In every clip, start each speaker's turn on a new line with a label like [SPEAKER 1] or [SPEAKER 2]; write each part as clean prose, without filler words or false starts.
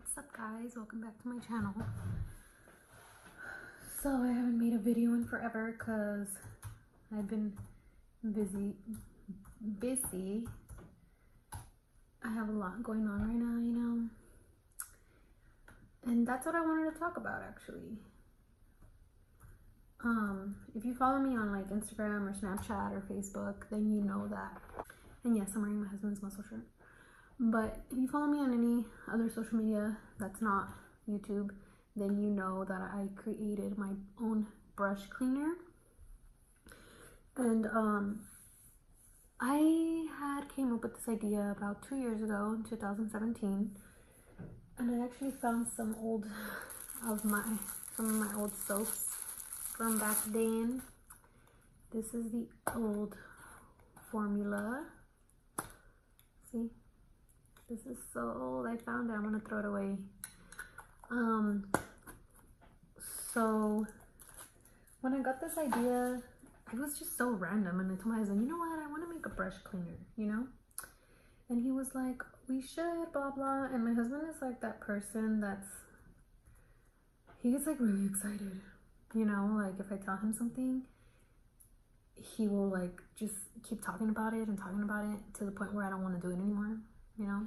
[SPEAKER 1] What's up guys, welcome back to my channel. So I haven't made a video in forever because I've been busy. I have a lot going on right now, you know, and that's what I wanted to talk about actually. If you follow me on like Instagram or Snapchat or Facebook, then you know that. And yes, I'm wearing my husband's muscle shirt. But if you follow me on any other social media that's not YouTube, then you know that I created my own brush cleaner. And I had came up with this idea about 2 years ago in 2017, and I actually found some of my old soaps from back then. This is the old formula. See? This is so old. I found it. I'm gonna throw it away. So when I got this idea, it was just so random, and I told my husband, you know what? I want to make a brush cleaner, you know? And he was like, we should, blah blah. And my husband is like that person he gets like really excited, you know? Like if I tell him something, he will like just keep talking about it to the point where I don't want to do it anymore, you know?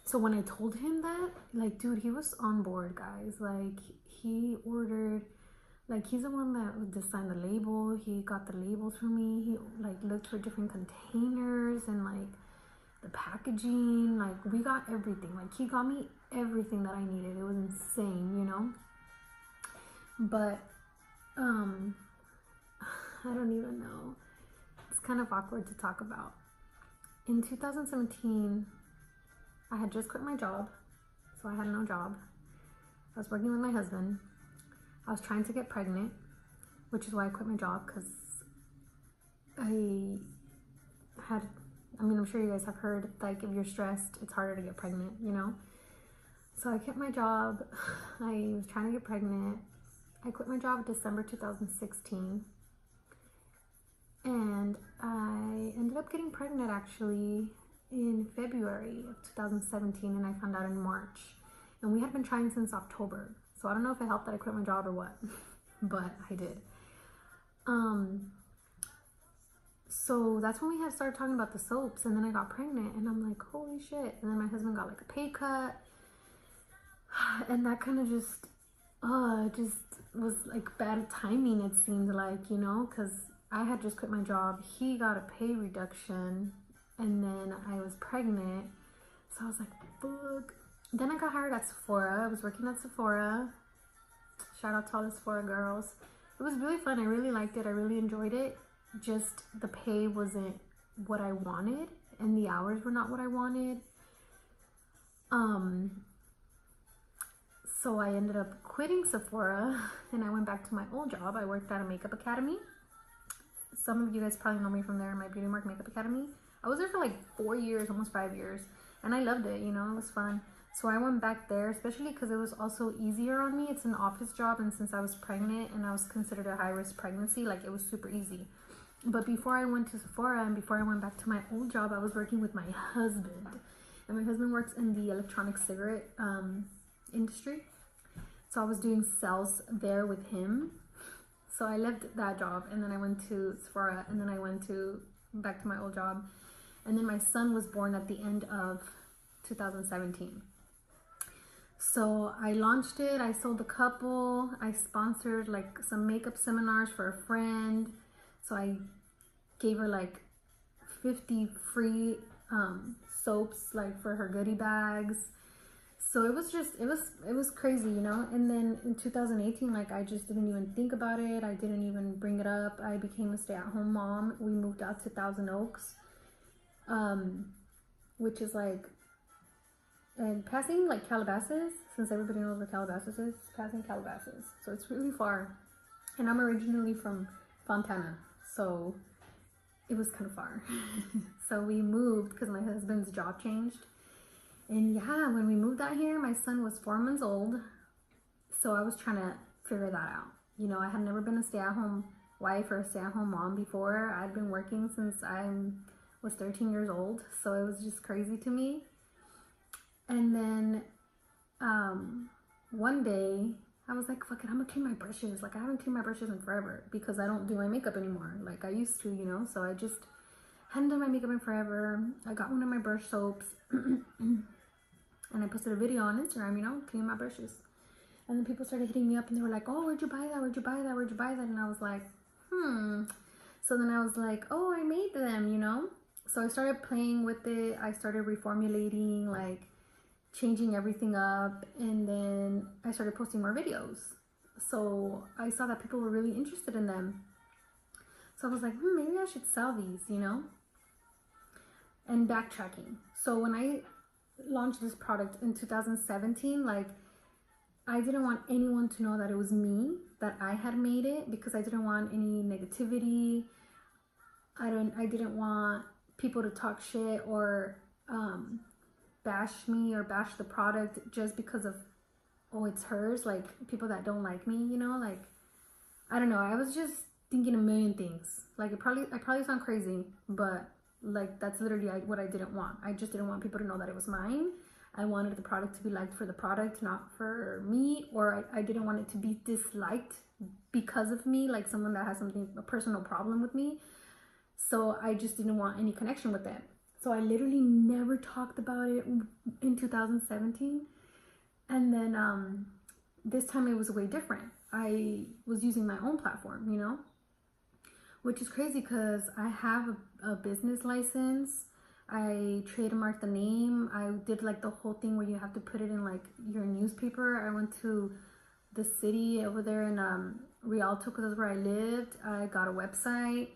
[SPEAKER 1] So when I told him that, like, dude, he was on board, guys. Like, he ordered, like, he's the one that designed the label. He got the labels for me. He, like, looked for different containers and, like, the packaging. Like, we got everything. Like, he got me everything that I needed. It was insane, you know? But, I don't even know. It's kind of awkward to talk about. In 2017, I had just quit my job, so I had no job. I was working with my husband. I was trying to get pregnant, which is why I quit my job, because I'm sure you guys have heard, like, if you're stressed, it's harder to get pregnant, you know? So I kept my job. I was trying to get pregnant. I quit my job in December 2016. And I ended up getting pregnant actually in February of 2017, and I found out in March. And we had been trying since October. So I don't know if it helped that I quit my job or what, but I did. So that's when we had started talking about the soaps, and then I got pregnant, and I'm like, holy shit. And then my husband got like a pay cut, and that kind of just was like bad timing, it seemed like, you know, because I had just quit my job. He got a pay reduction, and then I was pregnant. So I was like, fuck. Then I got hired at Sephora. I was working at Sephora. Shout out to all the Sephora girls. It was really fun. I really liked it. I really enjoyed it. Just the pay wasn't what I wanted, and the hours were not what I wanted. So I ended up quitting Sephora, and I went back to my old job. I worked at a makeup academy. Some of you guys probably know me from there, my Beauty Mark Makeup Academy. I was there for like 4 years, almost 5 years, and I loved it, you know, it was fun. So I went back there, especially because it was also easier on me. It's an office job, and since I was pregnant and I was considered a high-risk pregnancy, like, it was super easy. But before I went to Sephora and before I went back to my old job, I was working with my husband. And my husband works in the electronic cigarette industry. So I was doing sales there with him. So I left that job, and then I went to Sephora, and then I went back to my old job. And then my son was born at the end of 2017. So I launched it. I sold a couple. I sponsored like some makeup seminars for a friend. So I gave her like 50 free soaps, like, for her goodie bags. So it was crazy, you know. And then in 2018, like, I just didn't even think about it. I didn't even bring it up. I became a stay-at-home mom. We moved out to Thousand Oaks, which is like, and passing like Calabasas, since everybody knows where Calabasas is, it's passing Calabasas. So it's really far. And I'm originally from Fontana, so it was kind of far. So we moved because my husband's job changed. And yeah, when we moved out here, my son was 4 months old. So I was trying to figure that out. You know, I had never been a stay-at-home wife or a stay-at-home mom before. I'd been working since I was 13 years old. So it was just crazy to me. And then one day I was like, fuck it, I'm gonna clean my brushes. Like, I haven't cleaned my brushes in forever because I don't do my makeup anymore like I used to, you know? So I just hadn't done my makeup in forever. I got one of my brush soaps and I posted a video on Instagram, you know, cleaning my brushes. And then people started hitting me up and they were like, oh, where'd you buy that? Where'd you buy that? Where'd you buy that? And I was like, So then I was like, oh, I made them, you know? So I started playing with it. I started reformulating, like changing everything up. And then I started posting more videos. So I saw that people were really interested in them. So I was like, maybe I should sell these, you know? And backtracking. So when I launched this product in 2017, like, I didn't want anyone to know that it was me, that I had made it, because I didn't want any negativity. I didn't want people to talk shit or bash me or bash the product just because of, oh, it's hers. Like, people that don't like me, you know, like, I don't know. I was just thinking a million things. Like, I probably sound crazy, but like, that's literally what I didn't want. I just didn't want people to know that it was mine. I wanted the product to be liked for the product, not for me, or I didn't want it to be disliked because of me, like someone that has a personal problem with me. So I just didn't want any connection with it. So I literally never talked about it in 2017. And then this time it was way different. I was using my own platform, you know, which is crazy because I have a business license. I trademarked the name. I did like the whole thing where you have to put it in like your newspaper. I went to the city over there in Rialto because that's where I lived. I got a website.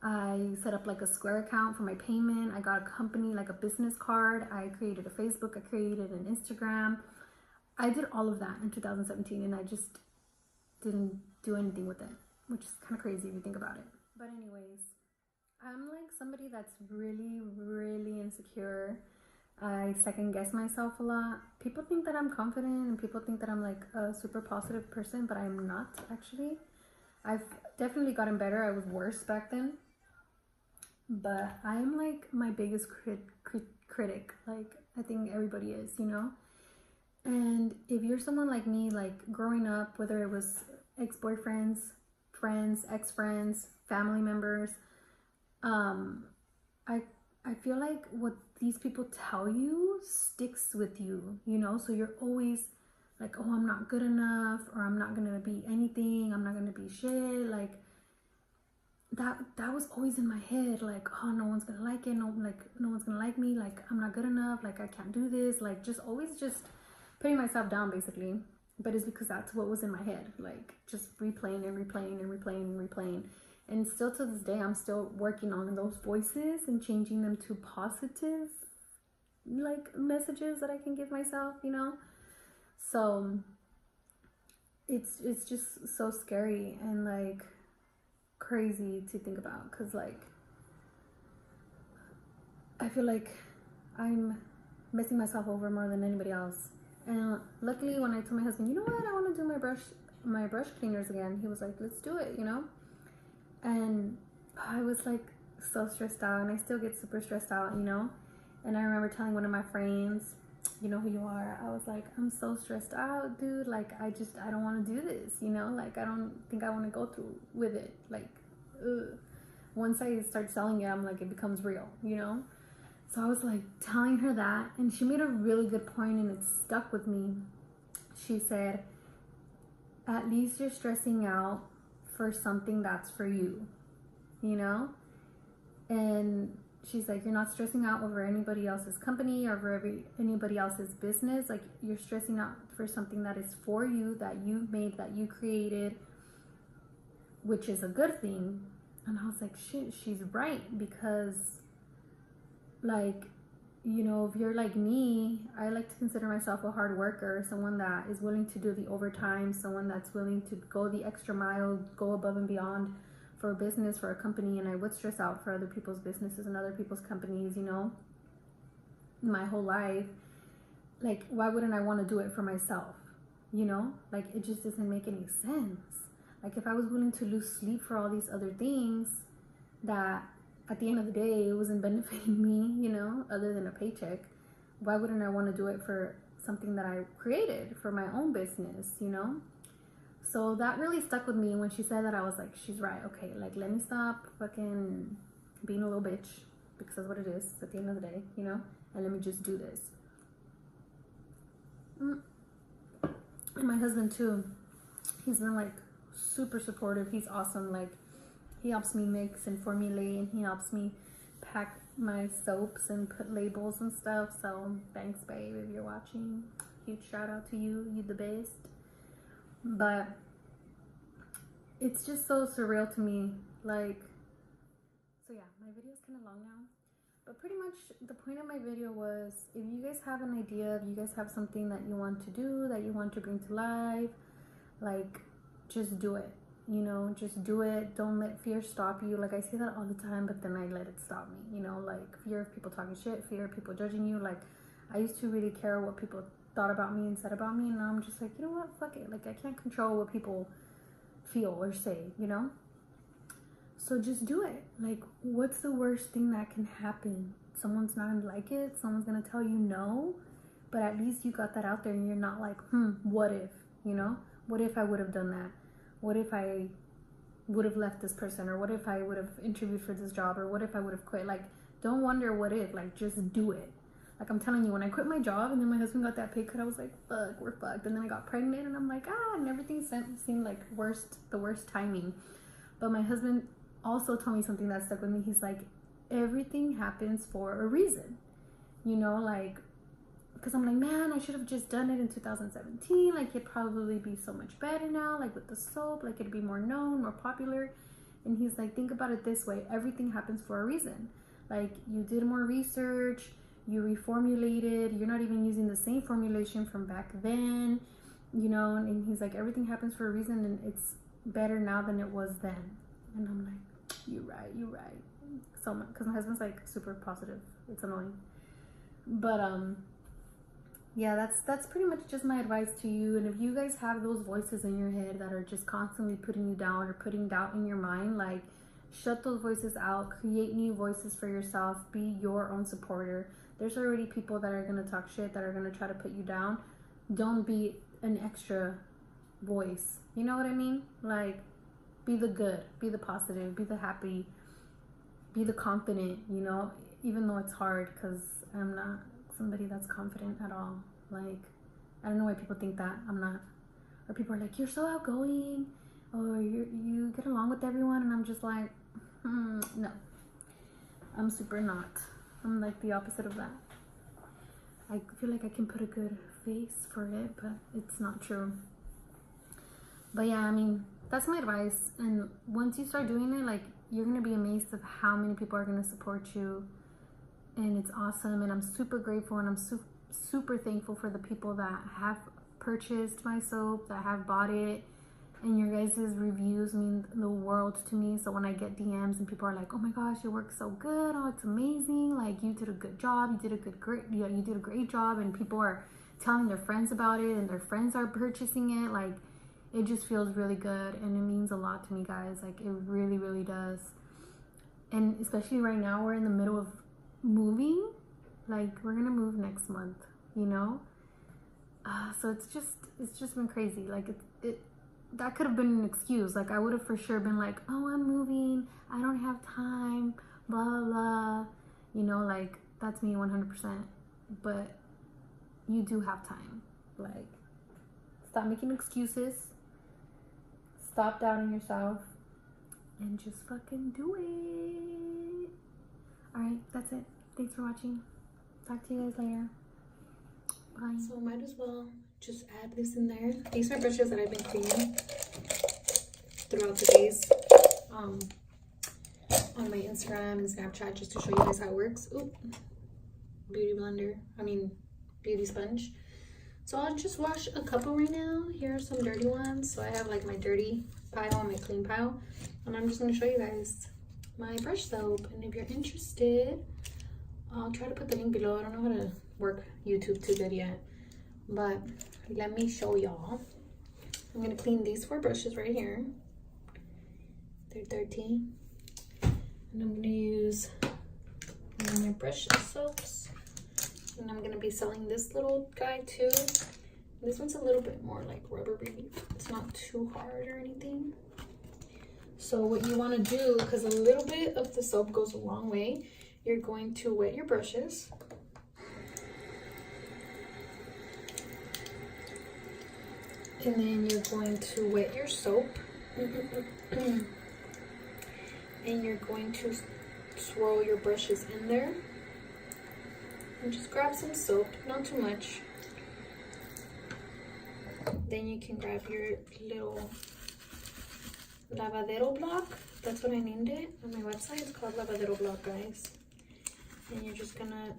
[SPEAKER 1] I set up like a Square account for my payment. I got a company, like a business card. I created a Facebook. I created an Instagram. I did all of that in 2017 and I just didn't do anything with it, which is kind of crazy if you think about it. But anyways, I'm like somebody that's really, really insecure. I second guess myself a lot. People think that I'm confident and people think that I'm like a super positive person, but I'm not actually. I've definitely gotten better. I was worse back then. But I'm like my biggest critic. Like, I think everybody is, you know? And if you're someone like me, like growing up, whether it was ex-boyfriends, friends, ex-friends, family members, I feel like what these people tell you sticks with you, you know? So you're always like, oh, I'm not good enough, or I'm not gonna be anything, I'm not gonna be shit. Like, that was always in my head, like, oh, no one's gonna like it, no one's gonna like me, like, I'm not good enough, like, I can't do this, like, just always just putting myself down, basically. But it's because that's what was in my head, like, just replaying and replaying and replaying and replaying. And still to this day, I'm still working on those voices and changing them to positive, like, messages that I can give myself, you know? So it's just so scary and like crazy to think about, because like I feel like I'm messing myself over more than anybody else. And luckily, when I told my husband, you know what, I want to do my brush cleaners again, he was like, let's do it, you know? And I was like so stressed out, and I still get super stressed out, you know? And I remember telling one of my friends, you know who you are, I was like, I'm so stressed out, dude, like, I don't want to do this, you know? Like, I don't think I want to go through with it, like, ugh. Once I start selling it, I'm like, it becomes real, you know? So I was like telling her that, and she made a really good point, and it stuck with me. She said, at least you're stressing out for something that's for you, you know? And she's like, you're not stressing out over anybody else's company or over anybody else's business. Like, you're stressing out for something that is for you, that you made, that you created, which is a good thing. And I was like, shit, she's right. Because, like, you know, if you're like me, I like to consider myself a hard worker, someone that is willing to do the overtime, someone that's willing to go the extra mile, go above and beyond for a business, for a company. And I would stress out for other people's businesses and other people's companies, you know, my whole life. Like, why wouldn't I want to do it for myself? You know, like, it just doesn't make any sense. Like, if I was willing to lose sleep for all these other things that at the end of the day it wasn't benefiting me, you know, other than a paycheck, why wouldn't I want to do it for something that I created for my own business, you know? So that really stuck with me. When she said that, I was like, she's right. Okay, like, let me stop fucking being a little bitch, because that's what it is at the end of the day, you know? And let me just do this. And my husband too, he's been like super supportive. He's awesome. Like, he helps me mix and formulate, and he helps me pack my soaps and put labels and stuff. So thanks, babe, if you're watching. Huge shout out to you. You the best. But it's just so surreal to me. Like, so yeah, my video's kind of long now. But pretty much the point of my video was, if you guys have an idea, if you guys have something that you want to do, that you want to bring to life, like, just do it. You know, just do it. Don't let fear stop you. Like, I say that all the time, but then I let it stop me. You know, like, fear of people talking shit, fear of people judging you. Like, I used to really care what people thought about me and said about me, and now I'm just like, you know what, fuck it. Like, I can't control what people feel or say, you know? So just do it. Like, what's the worst thing that can happen? Someone's not gonna like it. Someone's gonna tell you no. But at least you got that out there, and you're not like, what if? You know? What if I would have done that? What if I would have left this person? Or what if I would have interviewed for this job? Or what if I would have quit? Like, don't wonder what if. Like, just do it. Like, I'm telling you, when I quit my job and then my husband got that pay cut, I was like, fuck, we're fucked. And then I got pregnant, and I'm like, and everything seemed like the worst timing. But my husband also told me something that stuck with me. He's like, everything happens for a reason, you know? Like, because I'm like, man, I should have just done it in 2017. Like, it'd probably be so much better now, like with the soap, like it'd be more known, more popular. And he's like, think about it this way, everything happens for a reason. Like, you did more research, you reformulated, you're not even using the same formulation from back then, you know? And he's like, everything happens for a reason, and it's better now than it was then. And I'm like, you're right. So much, because my husband's like super positive. It's annoying. But yeah, that's pretty much just my advice to you. And if you guys have those voices in your head that are just constantly putting you down or putting doubt in your mind, like, shut those voices out. Create new voices for yourself. Be your own supporter. There's already people that are gonna talk shit, that are gonna try to put you down. Don't be an extra voice. You know what I mean? Like, be the good, be the positive, be the happy, be the confident, you know? Even though it's hard, because I'm not somebody that's confident at all. Like, I don't know why people think that I'm not. Or people are like, you're so outgoing, or you get along with everyone, and I'm just like, no, I'm super not. I'm like the opposite of that. I feel like I can put a good face for it, but it's not true. But yeah, I mean, that's my advice. And once you start doing it, like, you're gonna be amazed of how many people are gonna support you, and it's awesome. And I'm super grateful, and I'm super thankful for the people that have purchased my soap, that have bought it. And your guys' reviews mean the world to me. So when I get DMs and people are like, oh my gosh, your work's so good, oh, it's amazing, like, you did a good job, you did a great job, and people are telling their friends about it, and their friends are purchasing it, like, it just feels really good, and it means a lot to me, guys. Like, it really, really does. And especially right now, we're in the middle of moving. Like, we're gonna move next month, you know? So it's just been crazy. Like, that could have been an excuse. Like, I would have for sure been like, oh, I'm moving, I don't have time, blah, blah, blah. You know, like, that's me 100%. But you do have time. Like, stop making excuses. Stop doubting yourself. And just fucking do it. Alright, that's it. Thanks for watching. Talk to you guys later. Bye. So I might as well just add this in there. These are brushes that I've been cleaning throughout the days on my Instagram and Snapchat, just to show you guys how it works. Oop. Beauty blender. Beauty sponge. So I'll just wash a couple right now. Here are some dirty ones. So I have like my dirty pile and my clean pile. And I'm just going to show you guys my brush soap. And if you're interested, I'll try to put the link below. I don't know how to work YouTube too good yet, but let me show y'all. I'm going to clean these 4 brushes right here. They're dirty. And I'm going to use my brush soaps. And I'm gonna be selling this little guy too. This one's a little bit more like rubbery. It's not too hard or anything. So what you want to do, because a little bit of the soap goes a long way, you're going to wet your brushes. And then you're going to wet your soap. And you're going to swirl your brushes in there. And just grab some soap, not too much. Then you can grab your little lavadero block. That's what I named it on my website. It's called lavadero block, guys. And you're just gonna,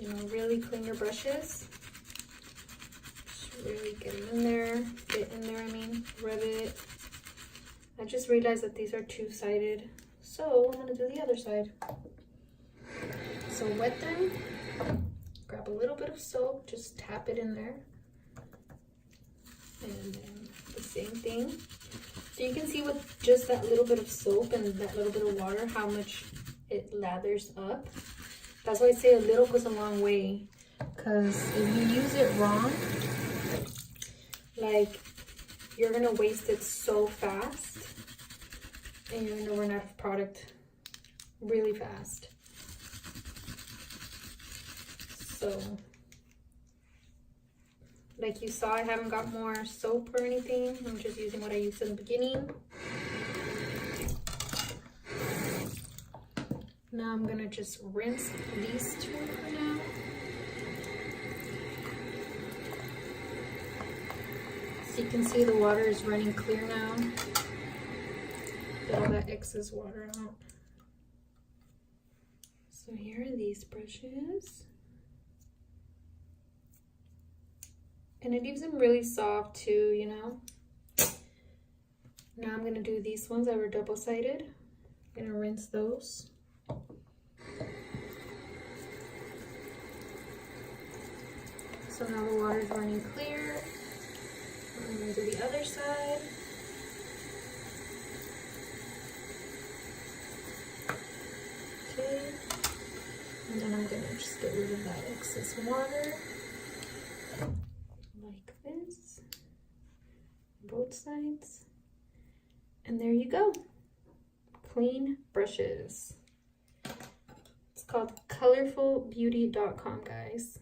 [SPEAKER 1] you know, really clean your brushes. Just really get them in there. Rub it. I just realized that these are two-sided, so I'm gonna do the other side. So wet them. Grab a little bit of soap, just tap it in there. And then the same thing. So you can see with just that little bit of soap and that little bit of water how much it lathers up. That's why I say a little goes a long way. Because if you use it wrong, like, you're going to waste it so fast. And you're going to run out of product really fast. So, like you saw, I haven't got more soap or anything. I'm just using what I used in the beginning. Now I'm gonna just rinse these two for now. So you can see the water is running clear now. Get all that excess water out. So here are these brushes. And it leaves them really soft too, you know. Now I'm gonna do these ones that were double-sided. I'm gonna rinse those. So now the water's running clear. I'm gonna do the other side. Okay. And then I'm gonna just get rid of that excess water. Like this, both sides, and there you go. Clean brushes. It's called colorfulbeauty.com, guys.